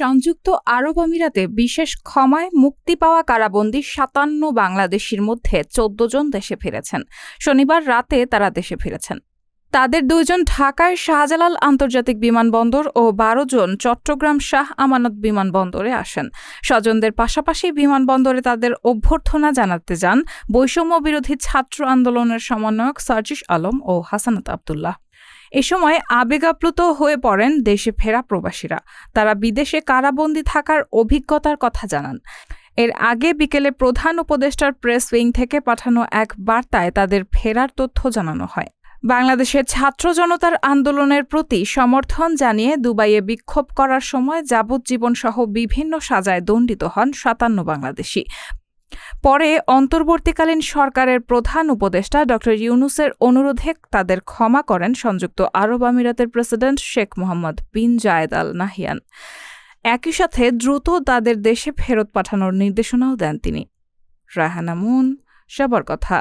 সংযুক্ত আরব আমিরাতে বিশেষ ক্ষমায় মুক্তি পাওয়া কারাবন্দী ৫৭ বাংলাদেশির মধ্যে ১৪ জন দেশে ফিরেছেন। শনিবার রাতে তারা দেশে ফিরেছেন। তাদের ২ জন ঢাকার শাহজালাল আন্তর্জাতিক বিমানবন্দর ও ১২ জন চট্টগ্রাম শাহ আমানত বিমানবন্দরে আসেন। স্বজনদের পাশাপাশি বিমানবন্দরে তাদের অভ্যর্থনা জানাতে যান বৈষম্য বিরোধী ছাত্র আন্দোলনের সমন্বয়ক সার্জিস আলম ও হাসানাত আব্দুল্লাহ। এ সময় আবেগাপ্লুত হয়ে পড়েন দেশে ফেরা প্রবাসীরা। তারা বিদেশে কারাবন্দী থাকার অভিজ্ঞতার কথা জানান। এর আগে বিকেলে প্রধান উপদেষ্টার প্রেস উইং থেকে পাঠানো এক বার্তায় তাদের ফেরার তথ্য জানানো হয়। বাংলাদেশের ছাত্র জনতার আন্দোলনের প্রতি সমর্থন জানিয়ে দুবাইয়ে বিক্ষোভ করার সময় যাবজ্জীবনসহ বিভিন্ন সাজায় দণ্ডিত হন ৫৭ বাংলাদেশি। পরে অন্তর্বর্তীকালীন সরকারের প্রধান উপদেষ্টা ড ইউনূসের অনুরোধে তাদের ক্ষমা করেন সংযুক্ত আরব আমিরাতের প্রেসিডেন্ট শেখ মোহাম্মদ বিন জায়েদ আল নাহিয়ান। একই সাথে দ্রুত তাদের দেশে ফেরত পাঠানোর নির্দেশনাও দেন তিনি। রায়হানা মুন, সবার কথা।